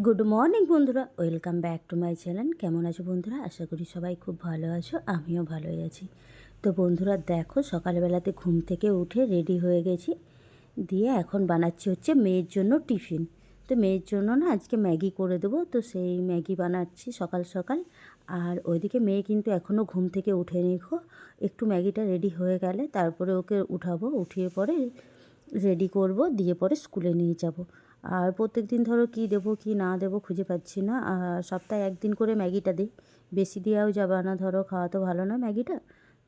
Good morning বন্ধুরা, welcome back to my channel. কেমন আছো বন্ধুরা? আশা করি সবাই খুব ভালো আছো, আমিও ভালোই আছি। তো বন্ধুরা দেখো, সকালবেলাতে ঘুম থেকে উঠে রেডি হয়ে গেছি, দিয়ে এখন বানাচ্ছি হচ্ছে মেয়ের জন্য টিফিন। তো মেয়ের জন্য না আজকে ম্যাগি করে দেবো, তো সেই ম্যাগি বানাচ্ছি সকাল সকাল। আর ওইদিকে মেয়ে কিন্তু এখনও ঘুম থেকে উঠেনি গো। একটু ম্যাগিটা রেডি হয়ে গেলে তারপরে ওকে উঠাবো, উঠিয়ে পরে রেডি করব, দিয়ে পরে স্কুলে নিয়ে যাব। আর প্রত্যেক দিন ধরো কী দেবো কী না দেবো খুঁজে পাচ্ছি না। আর সপ্তাহে একদিন করে ম্যাগিটা দিই, বেশি দেওয়াও যাবে না, ধরো খাওয়া তো ভালো না ম্যাগিটা,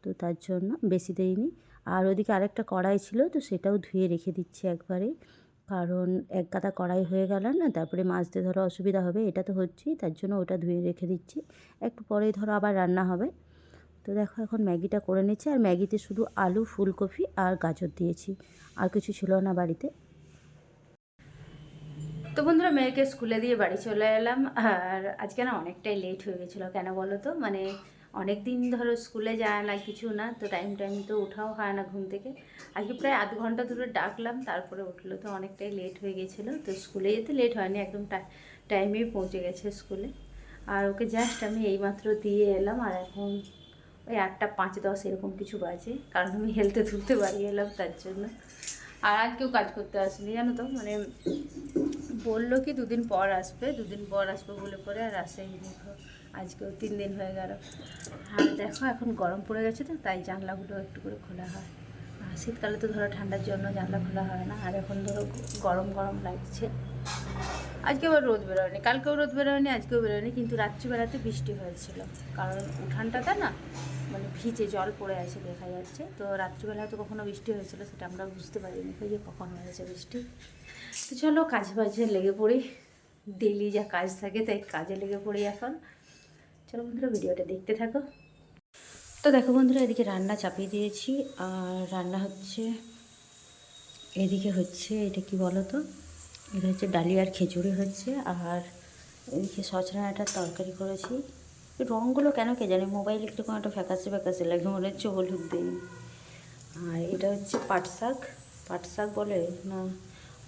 তো তার জন্য বেশি দেইনি। আর ওদিকে আরেকটা কড়াই ছিল, তো সেটাও ধুয়ে রেখে দিচ্ছি একবারে, কারণ এক গাদা কড়াই হয়ে গেল না, তারপরে মাজতে ধরো অসুবিধা হবে, এটা তো হচ্ছেই, তার জন্য ওটা ধুয়ে রেখে দিচ্ছি। একটু পরেই ধরো আবার রান্না হবে। তো দেখো এখন ম্যাগিটা করে নিচ্ছি। আর ম্যাগিতে শুধু আলু, ফুলকপি আর গাজর দিয়েছি, আর কিছু ছিল না বাড়িতে। তো বন্ধুরা মেয়েকে স্কুলে দিয়ে বাড়ি চলে এলাম। আর আজকে না অনেকটাই লেট হয়ে গেছিলো, কেন বলো তো, মানে অনেক দিন ধরো স্কুলে যায় না, কিছু না, তো টাইম তো ওঠাও হয় না ঘুম থেকে। আজকে প্রায় আধ ঘন্টা ধরে ডাকলাম, তারপরে উঠলো, তো অনেকটাই লেট হয়ে গেছিলো। তো স্কুলে যেতে লেট হয়নি, একদম টাইমেই পৌঁছে গেছে স্কুলে। আর ওকে জাস্ট আমি এইমাত্র দিয়ে এলাম, আর এখন ওই 8:05-10 এরকম কিছু বাজে, কারণ আমি হেলতে তুলতে বাড়ি এলাম তার জন্য। আর কেউ কাজ করতে আসেনি জানো তো, মানে বললো কি 2 দিন পর আসবে, 2 দিন পর আসবে বলে পরে আর আসেনি। দেখো আজকেও 3 দিন হয়ে গেল। আর দেখো এখন গরম পড়ে গেছে, তো তাই জানলাগুলো একটু করে খোলা হয়। আর শীতকালে তো ধরো ঠান্ডার জন্য জানলা খোলা হয় না, আর এখন ধরো গরম গরম লাগছে। আজকে আবার রোদ বেরোয়নি, কালকেও রোদ বেরোয়নি, আজকেও বেরোয়নি, কিন্তু রাত্রিবেলাতে বৃষ্টি হয়েছিল, কারণ উঠানটাতে না মানে ভিজে জল পড়ে আছে দেখা যাচ্ছে। তো রাত্রিবেলা হয়তো কখনো বৃষ্টি হয়েছিল, সেটা আমরা বুঝতে পারিনি যে কখন হয়েছে বৃষ্টি। তো চলো কাজ বাজে লেগে পড়ি, ডেলি যা কাজ থাকে তাই কাজে লেগে পড়ি এখন। চলো বন্ধুরা ভিডিওটা দেখতে থাকো। তো দেখো বন্ধুরা, এদিকে রান্না চাপিয়ে দিয়েছি, আর রান্না হচ্ছে, এদিকে হচ্ছে এটা কি বলো তো, এটা হচ্ছে ডালিয়ার খিচুড়ি হচ্ছে, আর এদিকে সজনাটার তরকারি করেছি। রঙগুলো কেন কে জানে মোবাইলে কীরকম একটা ফ্যাকাসে ফ্যাকাসে লাগে, মনে হচ্ছে হলুদ দিই। আর এটা হচ্ছে পাট শাক, পাট শাক বলে না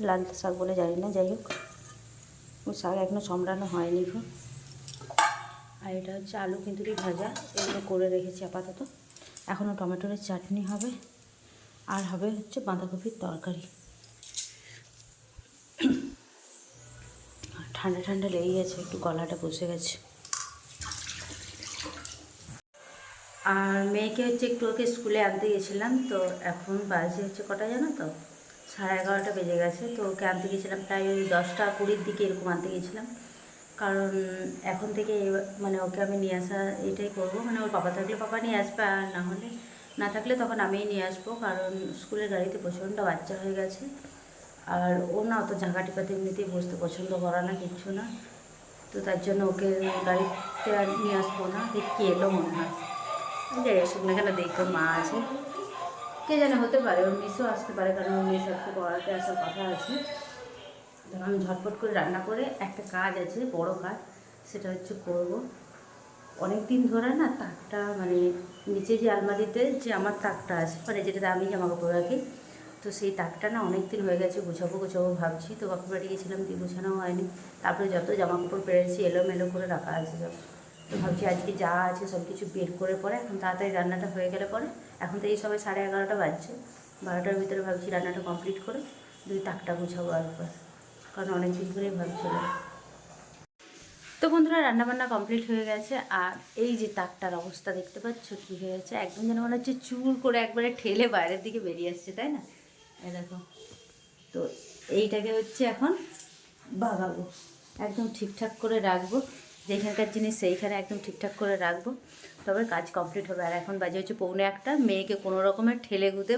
লাল শাক বলে জানি না, যাই হোক ওই শাক এখনও সম্রানো হয়নি গো। আর এটা হচ্ছে আলু কিন্তুরি ভাজা, এগুলো করে রেখেছি আপাতত। এখনও টমেটোর চাটনি হবে, আর হবে হচ্ছে বাঁধাকপির তরকারি। ঠান্ডা ঠান্ডা লেগে গেছে, একটু গলাটা বসে গেছে। আর মেয়েকে হচ্ছে একটু ওকে স্কুলে আনতে গেছিলাম, তো এখন বাজে হচ্ছে কটা জানো তো, 11:30 বেজে গেছে। তো ওকে আনতে গেছিলাম প্রায় ওই 10টা 20 দিকে এরকম আনতে গেছিলাম, কারণ এখন থেকে মানে ওকে আমি নিয়ে আসা এটাই করবো, মানে ওর পাপা থাকলে পাপা নিয়ে আসবে, আর না হলে না থাকলে তখন আমিই নিয়ে আসবো, কারণ স্কুলের গাড়িতে প্রচণ্ড বাচ্চা হয়ে গেছে। আর ও না অত ঝাঁকাটি পাতে এমনিতেই বসতে পছন্দ করে না, কিচ্ছু না। তো তার জন্য ওকে গাড়িতে আর নিয়ে আসবো না। দেখি এলো মনে হয়, যাই আসুক না কেন, দেখো মা আছে, কে জানে হতে পারে ওর মিসও আসতে পারে, কারণ ওর মিস আজকে পড়াতে আসার কথা আছে। তখন আমি ঝটপট করে রান্না করে, একটা কাজ আছে বড় কাজ, সেটা হচ্ছে করব। অনেক দিন ধরে না তাকটা, মানে নিচে যে আলমারিতে যে আমার তাকটা আছে, মানে যেটাতে আমি জামা কাপড় রাখি, তো সেই তাকটা না অনেক দিন হয়ে গেছে গুছাবো গুছাবো ভাবছি, তো বাপের বাড়ি গেছিলাম, দিয়ে গুছানো হয়নি। তারপরে যত জামা কাপড় পেরেছি এলোমেলো করে রাখা আছে সব, তো ভাবছি আজকে যা আছে সব কিছু বের করে পরে এখন তাড়াতাড়ি রান্নাটা হয়ে গেলে পরে, এখন তো এই সবাই 11:30 বাজছে, 12টার ভিতরে ভাবছি রান্নাটা কমপ্লিট করে তাকটা গুছাবো একবার, কারণ অনেক দিন ধরেই ভাবছিলাম। তো বন্ধুরা রান্নাবান্না কমপ্লিট হয়ে গেছে, আর এই যে তাকটার অবস্থা দেখতে পাচ্ছ কী হয়েছে, একদম যেন মনে হচ্ছে চুর করে একবারে ঠেলে বাইরের দিকে বেরিয়ে আসছে, তাই না? এই দেখো, তো এইটাকে হচ্ছে এখন বাগাবো, একদম ঠিকঠাক করে রাখবো, যেখানকার জিনিস সেইখানে একদম ঠিকঠাক করে রাখবো, তবে কাজ কমপ্লিট হবে। আর এখন বাজে হচ্ছে 1:45, মেয়েকে কোনো রকমের ঠেলে গুঁতে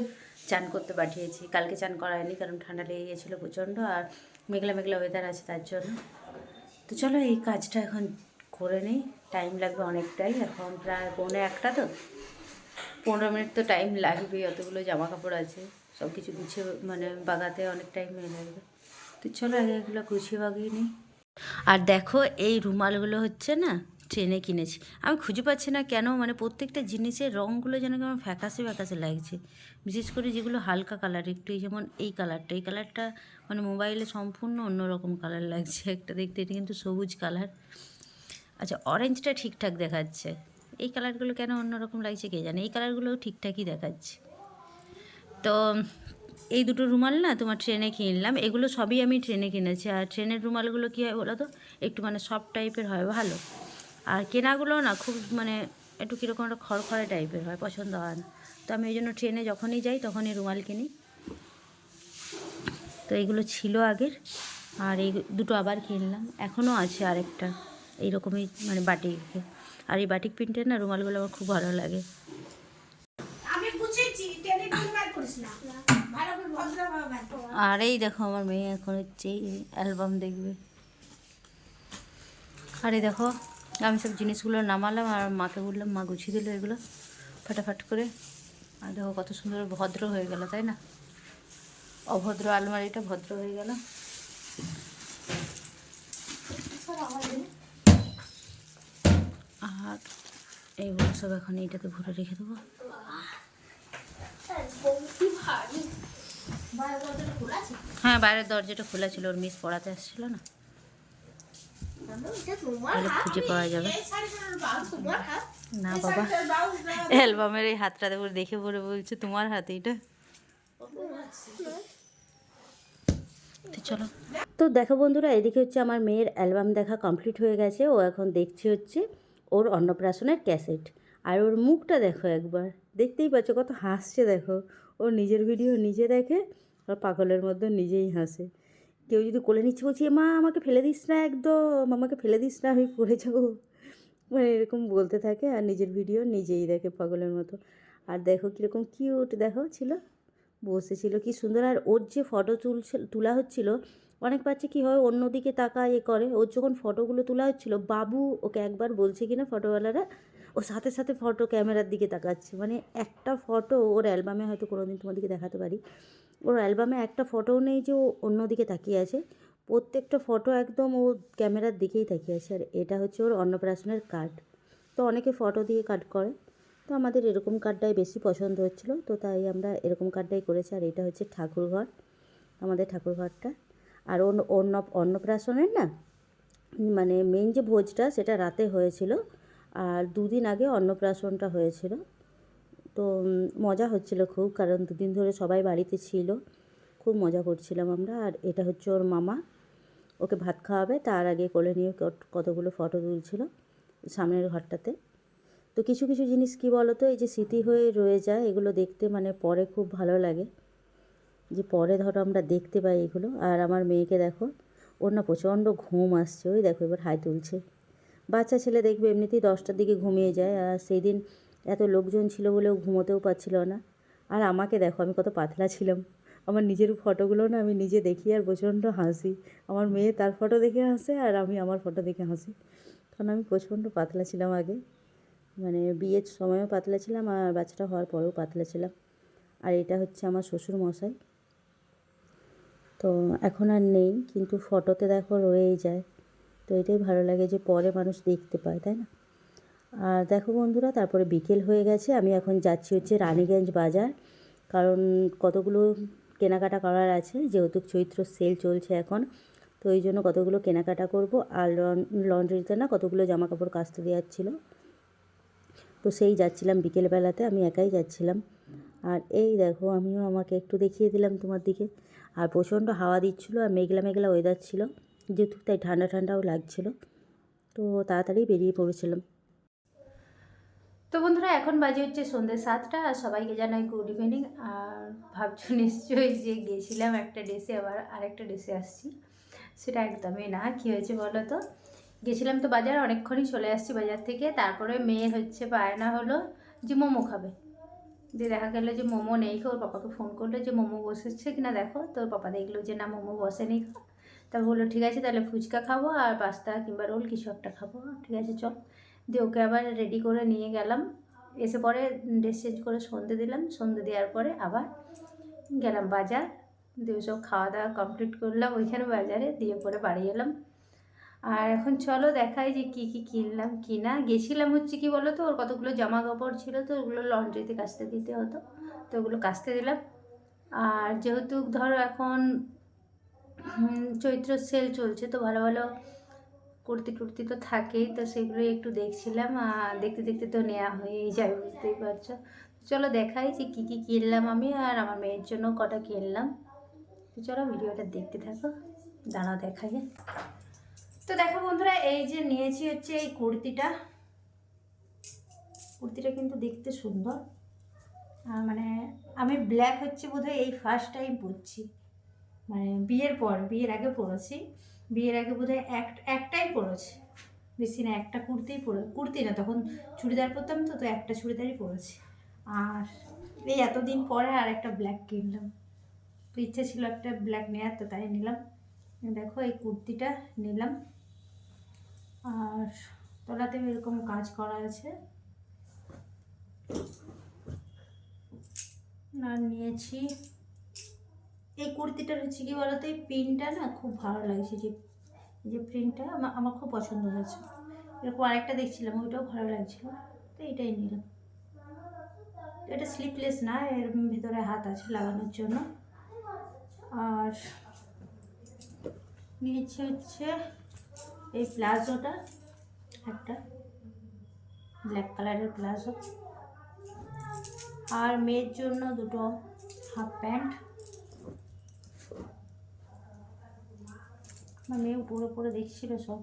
চান করতে পাঠিয়েছি, কালকে চান করায়নি কারণ ঠান্ডা লেগে গেছিলো প্রচণ্ড, আর মেঘলা মেঘলা ওয়েদার আছে তার জন্য। তো চলো এই কাজটা এখন করে নিই, টাইম লাগবে অনেকটাই, এখন প্রায় 1:45, তো 15 মিনিট তো টাইম লাগবেই, অতগুলো জামা কাপড় আছে, সব কিছু গুছিয়ে মানে বাগাতে অনেক টাইম লাগবে। তো চলো আগে এগুলো গুছিয়ে বাগিয়ে নিই। আর দেখো এই রুমালগুলো হচ্ছে না ট্রেনে কিনেছি। আমি খুঁজে পাচ্ছি না কেন, মানে প্রত্যেকটা জিনিসের রঙগুলো যেন কেমন ফ্যাকাশে ফ্যাকাশে লাগছে, বিশেষ করে যেগুলো হালকা কালার একটু, এই যেমন এই কালারটা মানে মোবাইলে সম্পূর্ণ অন্যরকম কালার লাগছে একটা দেখতে, এটা কিন্তু সবুজ কালার। আচ্ছা, অরেঞ্জটা ঠিকঠাক দেখাচ্ছে, এই কালারগুলো কেন অন্যরকম লাগছে কে জানে, এই কালারগুলোও ঠিকঠাকই দেখাচ্ছে। তো এই দুটো রুমাল না তোমার ট্রেনে কিনলাম, এগুলো সবই আমি ট্রেনে কিনেছি। আর ট্রেনের রুমালগুলো কী হয় বলো তো, একটু মানে সফট টাইপের হয়, ভালো। আর কেনাগুলো না খুব মানে একটু কীরকম একটা খড়খড়ে টাইপের হয়, পছন্দ হয় না। তো আমি ওই জন্য ট্রেনে যখনই যাই তখনই রুমাল কিনি। তো এইগুলো ছিল আগের, আর এই দুটো আবার কিনলাম, এখনও আছে আরেকটা এইরকমই মানে বাটিক। আর এই বাটিক প্রিন্টের না রুমালগুলো আমার খুব ভালো লাগে। আর এই দেখো আমার মেয়ে এখন হচ্ছে অ্যালবাম দেখবে। আর এই দেখো আমি সব জিনিসগুলো নামালাম আর মাকে বললাম, মা গুছিয়ে দিল এগুলো ফাটাফাট করে। আর দেখো কত সুন্দর ভদ্র হয়ে গেল, তাই না? অভদ্র আলমারিটা ভদ্র হয়ে গেল। আর এইগুলো সব এখন এইটাতে ভরে রেখে দেবো। হ্যাঁ, বাইরের দরজাটা খোলা ছিল, ওর মিস পড়াতে আসছিল না, তাহলে খুঁজে পাওয়া যাবে না। বাবা অ্যালবামের এই হাতটা দেখে পরে বলছে তোমার হাতে এটা। তো চলো, তো দেখো বন্ধুরা, এদিকে হচ্ছে আমার মেয়ের অ্যালবাম দেখা কমপ্লিট হয়ে গেছে। ও এখন দেখছে হচ্ছে ওর অন্নপ্রাশনের ক্যাসেট। আর ওর মুখটা দেখো একবার, দেখতেই পাচ্ছ কত হাসছে দেখো। ও নিজের ভিডিও নিজে দেখে আর পাগলের মধ্যে নিজেই হাসে। কেউ যদি কোলে নিচ্ছে বলছি, মা আমাকে ফেলে দিস না, একদম আমাকে ফেলে দিস না, আমি পড়ে যাবো, মানে এরকম বলতে থাকে। আর নিজের ভিডিও নিজেই দেখে পাগলের মতো। আর দেখো কীরকম কিউট দেখো ছিল, বসেছিল কি সুন্দর। আর ওর যে ফটো তোলা হচ্ছিল, অনেক বাচ্চা কী হয় অন্যদিকে তাকায় করে, ওর যখন ফটোগুলো তোলা হচ্ছিলো বাবু ওকে একবার বলছে কিনা ফটোওয়ালারা, ও সাথে সাথে ফটো ক্যামেরার দিকে তাকাচ্ছে। মানে একটা ফটো ওর অ্যালবামে হয়তো কোনো দিন তোমাদেরকে দেখাতে পারি, ওর অ্যালবামে একটা ফটোও নেই যে ও অন্যদিকে তাকিয়ে আছে, প্রত্যেকটা ফটো একদম ও ক্যামেরার দিকেই তাকিয়ে আছে। আর এটা হচ্ছে ওর অন্নপ্রাশনের কার্ড। তো অনেকে ফটো দিয়ে কার্ড করে, তো আমাদের এরকম কার্ডটাই বেশি পছন্দ হচ্ছিলো, তো তাই আমরা এরকম কার্ডটাই করেছি। আর এটা হচ্ছে ঠাকুরঘর, আমাদের ঠাকুরঘরটা। আর অন্নপ্রাশনের না মানে মেন যে ভোজটা সেটা রাতে হয়েছিল, আর 2 দিন আগে অন্নপ্রাশনটা হয়েছিল। তো মজা হচ্ছিলো খুব, কারণ 2 দিন ধরে সবাই বাড়িতে ছিল, খুব মজা করছিলাম আমরা। আর এটা হচ্ছে ওর মামা, ওকে ভাত খাওয়াবে, তার আগে কোলে নিয়ে কতগুলো ফটো তুলছিল সামনের ঘরটাতে। তো কিছু কিছু জিনিস কী বলো তো, এই যে স্মৃতি হয়ে রয়ে যায়, এগুলো দেখতে মানে পরে খুব ভালো লাগে, যে পরে ধরো আমরা দেখতে পাই এগুলো। আর আমার মেয়েকে দেখো, ওর না প্রচণ্ড ঘুম আসছে, ওই দেখো এবার হাই তুলছে। বাচ্চা ছেলে দেখবে এমনিতেই 10টার দিকে ঘুমিয়ে যায়, আর সেই দিন এত লোকজন ছিল বলেও ঘুমোতেও পারছিল না। আর আমাকে দেখো আমি কত পাতলা ছিলাম, আমার নিজের ফটোগুলো না আমি নিজে দেখি আর প্রচণ্ড হাসি। আমার মেয়ে তার ফটো দেখে হাসে আর আমি আমার ফটো দেখে হাসি, কারণ আমি প্রচণ্ড পাতলা ছিলাম আগে, মানে বিয়ের সময়ও পাতলা ছিলাম আর বাচ্চাটা হওয়ার পরেও পাতলা ছিলাম। আর এটা হচ্ছে আমার শ্বশুর মশাই, তো এখন আর নেই, কিন্তু ফটোতে দেখো রয়েই যায়। তো এটাই ভালো লাগে যে পরে মানুষ দেখতে পায়, তাই না? আর দেখো বন্ধুরা, তারপরে বিকেল হয়ে গেছে, আমি এখন যাচ্ছি হচ্ছে রানীগঞ্জ বাজার, কারণ কতগুলো কেনাকাটা করার আছে, যেহেতু চৈত্র সেল চলছে এখন, তো এই জন্য কতগুলো কেনাকাটা করব। আর লন্ড্রিতে না কতগুলো জামা কাপড় কাচতে দেওয়ার ছিল, তো সেই যাচ্ছিলাম বিকেলবেলাতে, আমি একাই যাচ্ছিলাম। আর এই দেখো আমিও আমাকে একটু দেখিয়ে দিলাম তোমার দিকে। আর প্রচণ্ড হাওয়া দিচ্ছিলো আর মেঘলা মেঘলা ওয়েদার ছিল যেহেতু, তাই ঠান্ডা ঠান্ডাও লাগছিল, তো তাড়াতাড়ি বেরিয়ে পড়েছিলাম। তো বন্ধুরা এখন বাজে হচ্ছে সন্ধ্যে 7টা, আর সবাইকে জানাই গুড ইভিনিং। আর ভাবছো নিশ্চয়ই যে গেছিলাম একটা ড্রেসে আবার আরেকটা ড্রেসে আসছি, সেটা একদমই না। কী হয়েছে বলো তো, গেছিলাম তো বাজার, অনেকক্ষণই চলে আসছি বাজার থেকে। তারপরে মেয়ের হচ্ছে বায়না হলো যে মোমো খাবে, দিয়ে দেখা গেলো যে মোমো নেই। ওর পাপাকে ফোন করলো যে মোমো বসেছে কিনা দেখো, তো ওর পাপা দেখলো যে না মোমো বসেনি। তারপর বললো ঠিক আছে তাহলে ফুচকা খাবো আর পাস্তা কিংবা রোল কিছু একটা খাবো, ঠিক আছে চল। দিয়ে ওকে আবার রেডি করে নিয়ে গেলাম, এসে পরে ড্রেস চেঞ্জ করে সন্ধে দিলাম, সন্ধে দেওয়ার পরে আবার গেলাম বাজার, দিয়ে সব খাওয়া দাওয়া কমপ্লিট করলাম ওইখানে বাজারে, দিয়ে পরে বাড়ি এলাম। আর এখন চলো দেখাই যে কি কি কিনলাম কি না। গেছিলাম হচ্ছে কি বলো তো, ওর কতগুলো জামা কাপড় ছিল, তো ওগুলো লন্ড্রিতে কাচতে দিতে হতো, তো ওগুলো কাচতে দিলাম। আর যেহেতু ধরো এখন চৈত্র সেল চলছে, তো ভালো ভালো কুর্তি টুর্তি তো থাকেই, তো সেগুলোই একটু দেখছিলাম। আর দেখতে দেখতে তো নেওয়া হয়েই যায়, বুঝতেই পারছো। চলো দেখাই যে কী কী কিনলাম আমি, আর আমার মেয়ের জন্য কটা কিনলাম। তো চলো ভিডিওটা দেখতে থাকো, দাঁড়াও দেখাই। তো দেখো বন্ধুরা, এই যে নিয়েছি হচ্ছে এই কুর্তিটা। কুর্তিটা কিন্তু দেখতে সুন্দর। মানে আমি ব্ল্যাক হচ্ছে বোধহয় এই ফার্স্ট টাইম পরছি, মানে বিয়ের পর, বিয়ের আগে পরেছি, বিয়ের আগে বোধহয় একটাই পরেছি, বেশি না, একটা কুর্তিই পরে, কুর্তি না তখন চুড়িদার পরতাম, তো তো একটা চুড়িদারই পরেছি। আর এই এতদিন পরে আর একটা ব্ল্যাক কিনলাম, তো ইচ্ছে ছিল একটা ব্ল্যাক নেওয়ার, তো তাই নিলাম। দেখো এই কুর্তিটা নিলাম, আর তলাতেও এরকম কাজ করা আছে। আর নিয়েছি এই কুর্তিটার হচ্ছে কি বলতো, এই প্রিন্টটা না খুব ভালো লাগছে, যে প্রিন্টটা আমার আমার খুব পছন্দ হয়েছে। এরকম আরেকটা দেখছিলাম, ওইটাও ভালো লাগছিল, তো এটাই নিলাম। এটা স্লিপলেস না, এর ভেতরে হাত আছে লাগানোর জন্য। আর নিয়েছি হচ্ছে এই প্লাজোটা, একটা ব্ল্যাক কালারের প্লাজো। আর মেয়ের জন্য দুটো হাফ প্যান্ট। আমার মেয়ে উপরে উপরে দেখছিল সব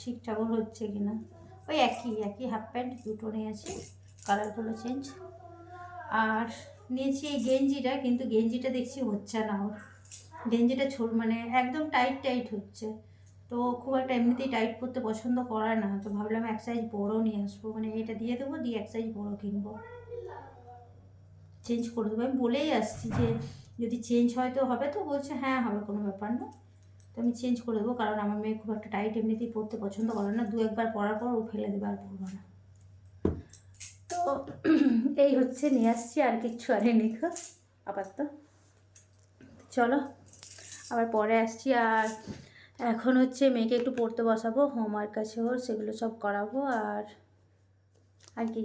ঠিকঠাক হচ্ছে কিনা। ওই একই একই হাফ প্যান্ট দুটো নিয়েছি, কালারগুলো চেঞ্জ। আর নিয়েছি এই গেঞ্জিটা, কিন্তু গেঞ্জিটা দেখছি হচ্ছে না ওর, গেঞ্জিটা মানে একদম টাইট টাইট হচ্ছে, তো খুব একটা এমনিতেই টাইট করতে পছন্দ করে না, তো ভাবলাম এক সাইজ বড় নিয়ে আসবো, মানে এটা দিয়ে দেবো, দিয়ে এক সাইজ বড় কিনবো, চেঞ্জ করে দেবো। আমি বলেই আসছি যে যদি চেঞ্জ হয় তো হবে, তো বলছে হ্যাঁ হবে, কোনো ব্যাপার না। তো আমি চেঞ্জ করে দেবো, কারণ আমার মেয়ে খুব একটা টাইট এমনিতেই পরতে পছন্দ করে না, দু একবার পরার পর ও ফেলে দেবে, আর পরবো না। তো এই হচ্ছে নিয়ে আসছি, আর কিচ্ছু আনেনি আপাতত। চলো আবার পরে আসছি। আর এখন হচ্ছে মেয়েকে একটু পড়তে বসাবো, হোমওয়ার্ক আছে ওর, সেগুলো সব করাবো। আর কি,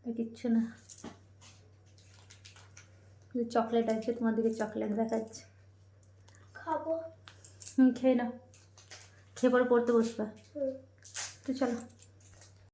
আর কিচ্ছু না। চকলেট আছে, তোমাদেরকে চকলেট দেখাচ্ছে, খাবো। খেয়ে নাও, খেয়ে পরে পড়তে বসবা। তো চলো।